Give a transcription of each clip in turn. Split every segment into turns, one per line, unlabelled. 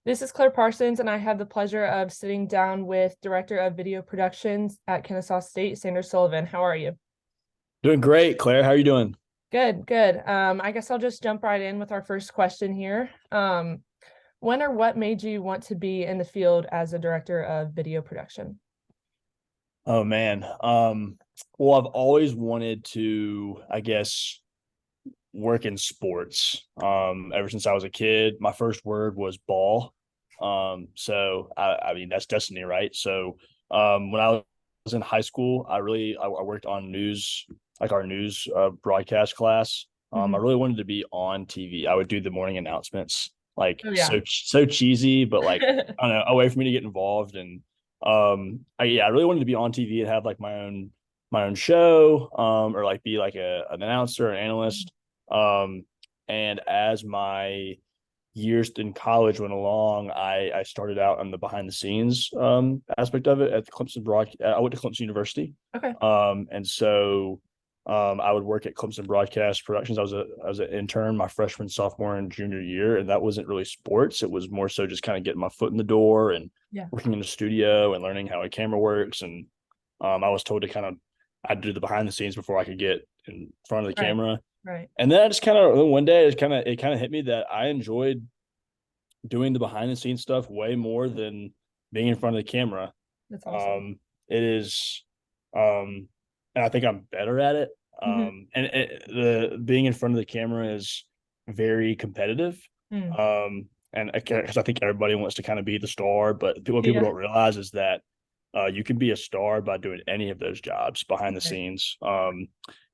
This is Claire Parsons, and I have the pleasure of sitting down with Director of Video Productions at Kennesaw State, Sanders Sullivan. How are you?
Doing great, Claire. How are you doing?
Good, good. I guess I'll just jump right in with our first question here. When or what made you want to be in the field as a director of video production?
Oh man. Well, I've always wanted to, I guess, work in sports. Ever since I was a kid, my first word was ball. So I mean that's destiny, right? So when I was in high school, I worked on news, like our news broadcast class. I
Mhm.
really wanted to be on TV. I would do the morning announcements, like
Oh yeah.
so cheesy, but like I don't know, a way for me to get involved. And I really wanted to be on TV and have like my own show, or like be like an announcer, an analyst. Um, and as my years in college went along, I started out on the behind the scenes aspect of it at the Clemson I went to Clemson University.
Okay.
And so I would work at Clemson Broadcast Productions. I was an intern my freshman, sophomore, and junior year, and that wasn't really sports. It was more so just kind of getting my foot in the door and
Yeah.
working in the studio and learning how a camera works. And I was told to kind of I'd do the behind the scenes before I could get in front of the
Right.
camera.
Right.
And then I just kind of one day it kind of hit me that I enjoyed doing the behind the scenes stuff way more than being in front of the camera.
That's awesome.
It is, and I think I'm better at it.
Hmm.
The being in front of the camera is very competitive.
Mm.
And because I think everybody wants to kind of be the star, but what people
Yeah.
don't realize is that you can be a star by doing any of those jobs behind the
Right.
scenes.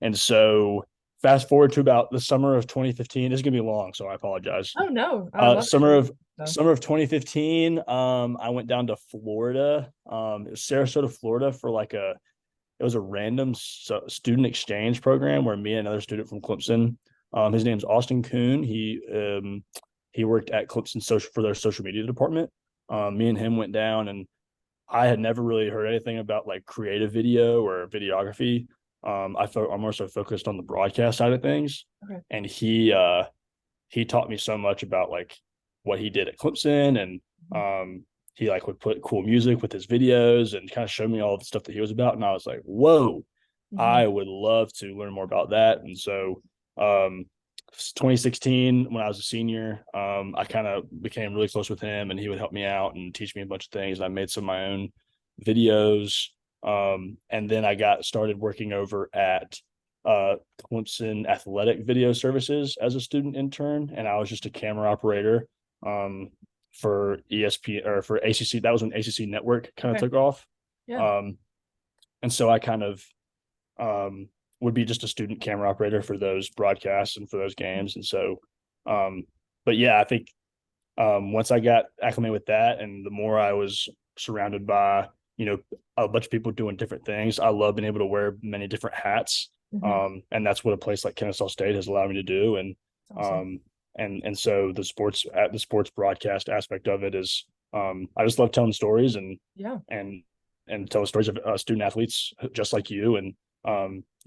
And so fast forward to about the summer of 2015. This is gonna be long, so I apologize.
Oh no, I
Uh,
love
summer
it.
of
So,
summer of 2015, I went down to Florida, it was Sarasota, Florida, for like it was a random student exchange program where me and another student from Clemson, his name's Austin Kuhn. He worked at Clemson social for their social media department. Me and him went down, and I had never really heard anything about like creative video or videography. I'm more so focused on the broadcast side of things,
okay.
and he taught me so much about like what he did at Clemson. And he like would put cool music with his videos and kind of show me all the stuff that he was about. And I was like, whoa,
Hmm.
I would love to learn more about that. And so 2016, when I was a senior, I kind of became really close with him, and he would help me out and teach me a bunch of things. And I made some of my own videos. And then I got started working over at uh, Clemson Athletic Video Services as a student intern, and I was just a camera operator for ESP or for ACC. That was when ACC Network kind of
Okay.
took off.
Yeah.
Um, and so I kind of would be just a student camera operator for those broadcasts and for those games. And so, um, but yeah, I think once I got acclimated with that, and the more I was surrounded by, a bunch of people doing different things, I love being able to wear many different hats.
Hmm.
And that's what a place like Kennesaw State has allowed me to do. And
That's awesome.
um, so the sports broadcast aspect of it is, I just love telling stories
Yeah.
and telling stories of student athletes just like you, and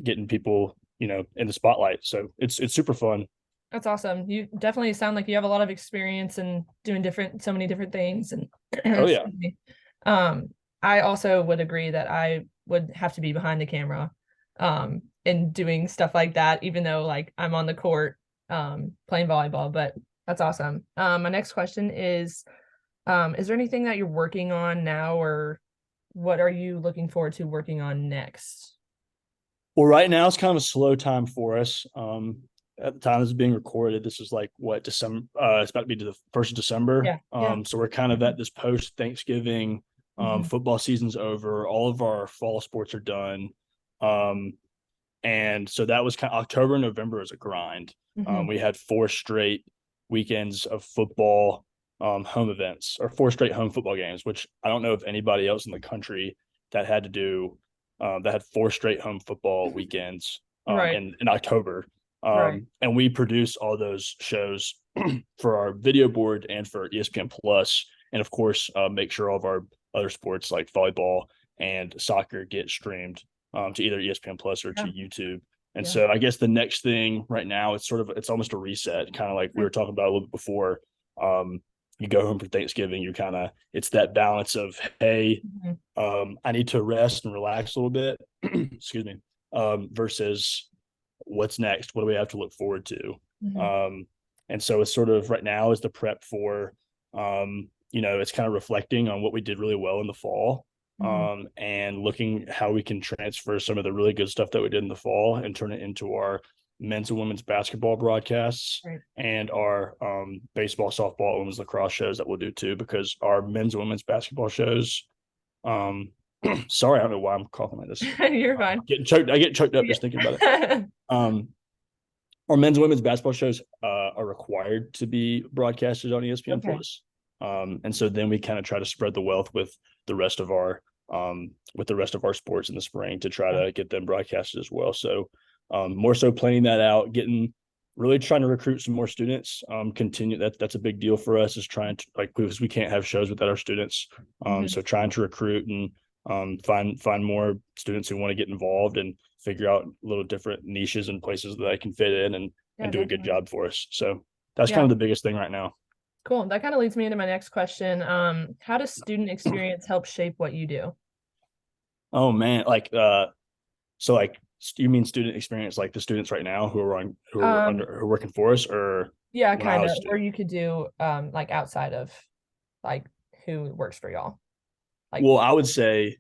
getting people in the spotlight. So it's super fun.
That's awesome. You definitely sound like you have a lot of experience in doing so many different things. And
Oh yeah.
excuse me. Um, I also would agree that I would have to be behind the camera, and doing stuff like that, even though like I'm on the court, playing volleyball, but that's awesome. My next question is there anything that you're working on now, or what are you looking forward to working on next?
Well, right now it's kind of a slow time for us. At the time this is being recorded, this is like what, December? It's about to be to the 1st of December.
Yeah, yeah.
So we're kind of at this post Thanksgiving.
Hmm.
Football season's over. All of our fall sports are done. Um, and so that was kind of October and November is a grind.
Hmm.
We had 4 straight weekends of football home events, or 4 straight home football games, which I don't know if anybody else in the country that had to do that had 4 straight home football weekends
Right,
in October.
right.
And we produce all those shows for our video board and for ESPN Plus, and of course, make sure all of our other sports like volleyball and soccer get streamed to either ESPN Plus or to
Yeah,
YouTube. And
yeah.
so I guess the next thing right now, it's almost a reset, kind of like we
Okay.
were talking about a little bit before. Um, you go home for Thanksgiving, you're kind of, it's that balance of, hey,
Mhm.
I need to rest and relax a little bit, excuse me, versus what's next? What do we have to look forward to?
Mhm.
Um, and so it's sort of right now is the prep for, it's kind of reflecting on what we did really well in the fall,
Mhm.
and looking how we can transfer some of the really good stuff that we did in the fall and turn it into our men's and women's basketball broadcasts
Right.
and our baseball, softball, women's lacrosse shows that we'll do too, because our men's and women's basketball shows, um, sorry, I don't know why I'm coughing like this.
You're fine.
Getting choked. I get choked up just thinking about it.
Yeah.
Um, our men's and women's basketball shows are required to be broadcasted on ESPN
Okay.
Plus. And so then we kind of try to spread the wealth the rest of our with the rest of our sports in the spring to try to get them broadcasted as well. So more so planning that out, getting really trying to recruit some more students. Continue that's a big deal for us, is trying to, like, because we can't have shows without our students.
Mhm.
So trying to recruit and find more students who want to get involved and figure out little different niches and places that I can fit in
Yeah,
and do a good
definitely.
job for us. So that's kind
Yeah,
of the biggest thing right now.
cool. That kind of leads me into my next question. How does student experience help shape what you do?
Oh man, like so like you mean student experience, like the students right now who are working for us, or
Yeah,
when I
kind
was a
of. Or
student?
you could do like outside of like who works for y'all. Like,
Well, I would say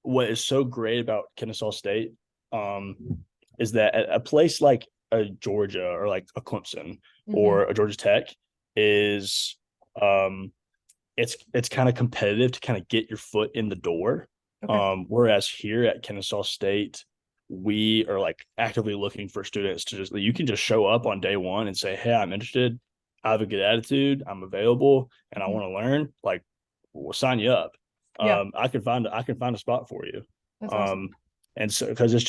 what is so great about Kennesaw State, um, is that at a place like a Georgia or like a Clemson
mhm.
or a Georgia Tech is, um, it's kind of competitive to kind of get your foot in the door.
Okay.
Whereas here at Kennesaw State, we are like actively looking for students to just, you can just show up on day one and say, hey, I'm interested. I have a good attitude. I'm available and I
Mhm.
want to learn. Like, we'll sign you up.
Yeah,
I can find a spot for you.
that's awesome.
Um, and so because it's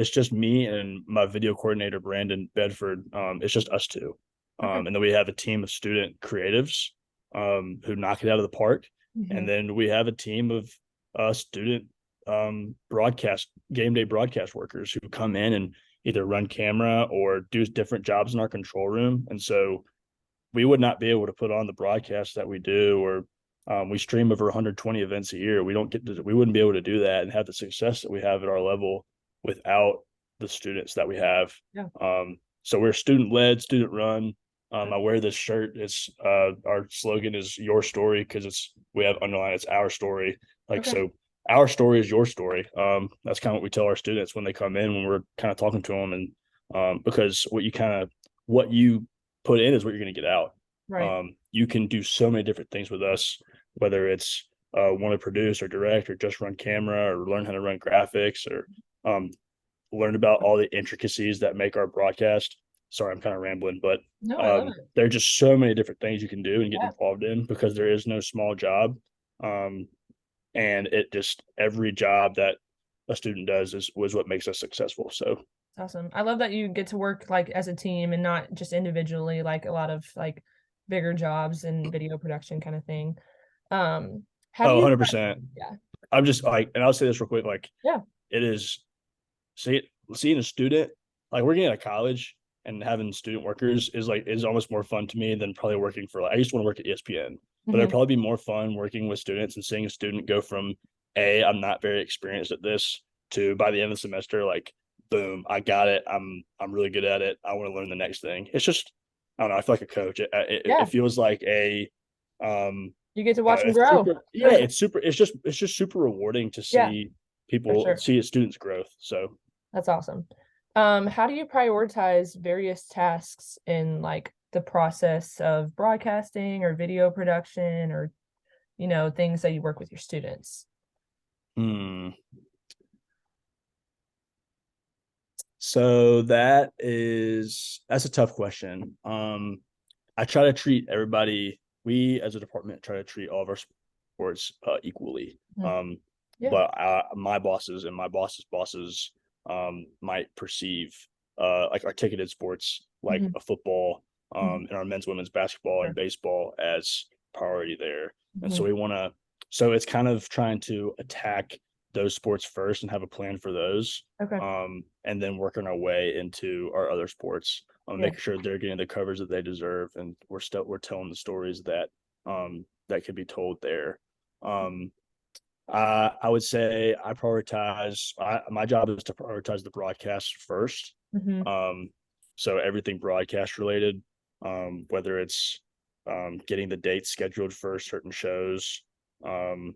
just me and my video coordinator Brandon Bedford. It's just us two.
Okay.
And then we have a team of student creatives who knock it out of the park. And
Mhm.
then we have a team of student broadcast game day broadcast workers who come in and either run camera or do different jobs in our control room. And so we would not be able to put on the broadcast that we do, or we stream over 120 events a year. We wouldn't be able to do that and have the success that we have at our level without the students that we have.
Yeah.
So we're student led, student run.
That's
I wear this shirt. It's our slogan is your story, because we have underlined it's our story. Like,
okay.
so our story is your story. That's kind of what we tell our students when they come in, when we're kind of talking to them, and because what you put in is what you're going to get out.
Right.
You can do so many different things with us, whether it's want to produce or direct or just run camera or learn how to run graphics or learn about all the intricacies that make our broadcast. Sorry, I'm kind of rambling, but
No, I love it.
there are just so many different things you can do and get
Yeah.
involved in, because there is no small job. Um, and it just, every job that a student does was what makes us successful. So,
It's awesome. I love that you get to work like as a team and not just individually, like a lot of like bigger jobs and video production kind of thing. Have
oh,
you
100%.
yeah.
I'm just like, and I'll say this real quick, like,
Yeah.
it is seeing a student, like working at a college and having student workers is almost more fun to me than probably working for, like, I used to want to work at ESPN, but it'd
Hmm.
probably be more fun working with students and seeing a student go from I'm not very experienced at this, to by the end of the semester, like, boom, I got it. I'm really good at it. I want to learn the next thing. It's just, I don't know. I feel like a coach. It
Yeah.
feels like a
You get to
I
watch
don't know,
them
it's
grow.
super, yeah, it's just super rewarding to
Yeah,
see
for sure.
students growth. So
That's awesome. How do you prioritize various tasks in like the process of broadcasting or video production or, things that you work with your students?
hmm. So that's a tough question. I try to treat everybody, we as a department try to treat all of our sports equally.
Mhm. Yeah.
But my bosses and my boss's bosses might perceive like our ticketed sports, like
Mhm.
a football,
Mhm.
and our men's, women's basketball
Sure.
and baseball as priority there. And so
Mhm.
so it's kind of trying to attack those sports first and have a plan for those,
Okay.
and then working our way into our other sports,
Yeah.
making sure they're getting the coverage that they deserve, and we're telling the stories that that could be told there. Um, I would say my job is to prioritize the broadcast first.
Mm-hmm.
So everything broadcast related, whether it's getting the dates scheduled for certain shows, um,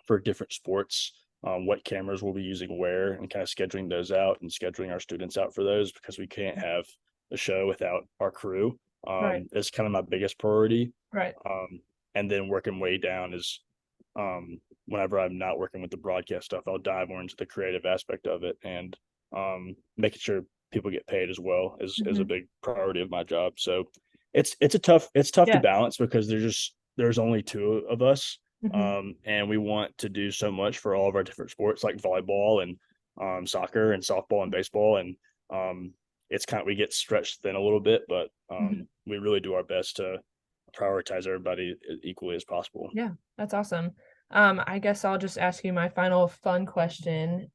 for different sports, what cameras we'll be using where, and kind of scheduling those out and scheduling our students out for those, because we can't have the show without our crew.
Right.
Is kind of my biggest priority.
Right.
And then working way down is, whenever I'm not working with the broadcast stuff, I'll dive more into the creative aspect of it, and making sure people get paid as well is a
Mm-hmm.
big priority of my job. So it's tough to
Yeah.
balance, because there's only two of us,
Mm-hmm.
and we want to do so much for all of our different sports, like volleyball and soccer and softball and baseball, and it's kind of, we get stretched thin a little bit, but
Mm-hmm.
we really do our best to prioritize everybody equally as possible.
Yeah, that's awesome. I guess I'll just ask you my final fun question.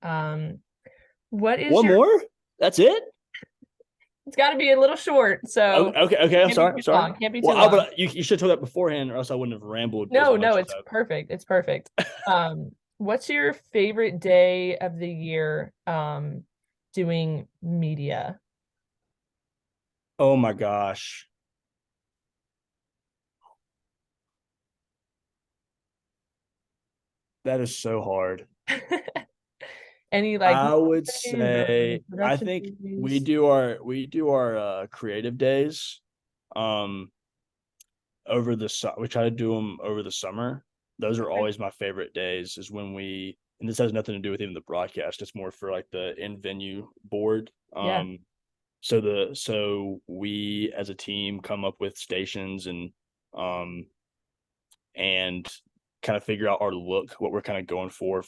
What is
One
your,
more? That's it?
it's got to be a little short,
Oh,
so
okay. I'm
can't be
sorry. I'm
too
sorry.
long. Can't be too
Well,
long.
you should have told that beforehand, or else I wouldn't have rambled as
No,
much as
it's
I.
perfect. It's perfect. What's your favorite day of the year doing media?
Oh my gosh, that is so hard.
Any like
I would
days or
say I
production
think we
days?
do our creative days, um over the we try to do them over the summer. Those are
Okay.
always my favorite days, is when we, and this has nothing to do with even the broadcast, it's more for like the in venue board.
Yeah.
So we as a team come up with stations, um and kind of figure out our look, what we're kind of going for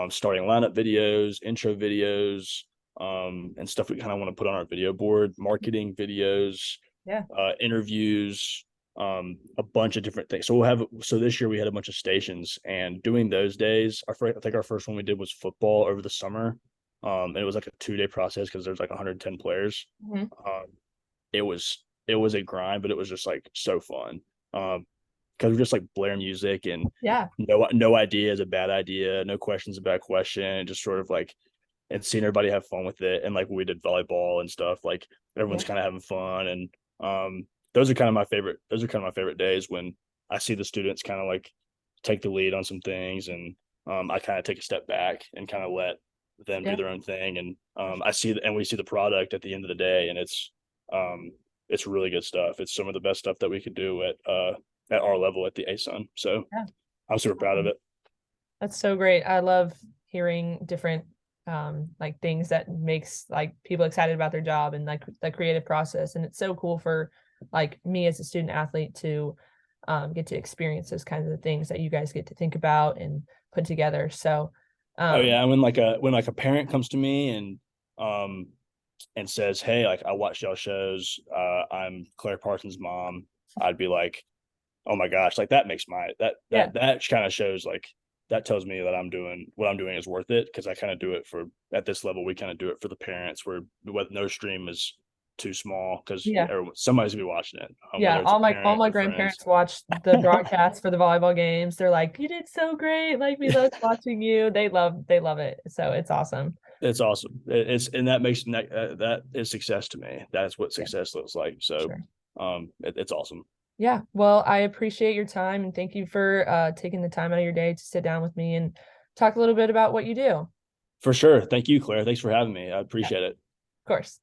starting lineup videos, intro videos, and stuff we kind of want to put on our video board, marketing videos,
Yeah.
interviews, a bunch of different things. So this year we had a bunch of stations, and doing those days, I think our first one we did was football over the summer. And it was like a 2 day process, because there's like 110 players.
Mhm.
Um, it was a grind, but it was just like so fun. Because we're just like blaring music, and
Yeah.
no idea is a bad idea, no questions a bad question, just sort of like, and seeing everybody have fun with it. And like we did volleyball and stuff, like
Yeah.
everyone's kind of having fun. And those are kind of my favorite days, when I see the students kind of like take the lead on some things, and I kind of take a step back and kind of let them do
Yeah.
their own thing. And
For sure.
we see the product at the end of the day, and it's really good stuff. It's some of the best stuff that we could do at our level at the ASUN. So
Yeah.
I'm super proud of
Awesome.
it.
That's so great. I love hearing different like things that makes like people excited about their job and like the creative process. And it's so cool for like me as a student athlete to get to experience those kinds of things that you guys get to think about and put together. So
Oh
um
yeah, and when like a parent comes to me um and says, "Hey, like I watched y'all shows. I'm Claire Parsons' mom." I'd be like, "Oh my gosh!" Like that makes my
yeah,
that kind of shows, like that tells me that I'm doing what I'm doing is worth it, because I kind of do it for, at this level we kind of do it for the parents, where what no stream is too small, because
yeah.
somebody's gonna be watching it,
Yeah,
whether it's a
all
parent
my
or friends.
grandparents watch the broadcast for the volleyball games. They're like, "You did so great. Like we love watching you." They love it. So it's awesome.
It's awesome. It's and that makes that is success to me. That's what
Yeah,
success looks like. So,
sure.
it's awesome.
Yeah. Well, I appreciate your time and thank you for taking the time out of your day to sit down with me and talk a little bit about what you do.
For sure. Thank you, Claire. Thanks for having me. I
Yeah,
appreciate it.
of course.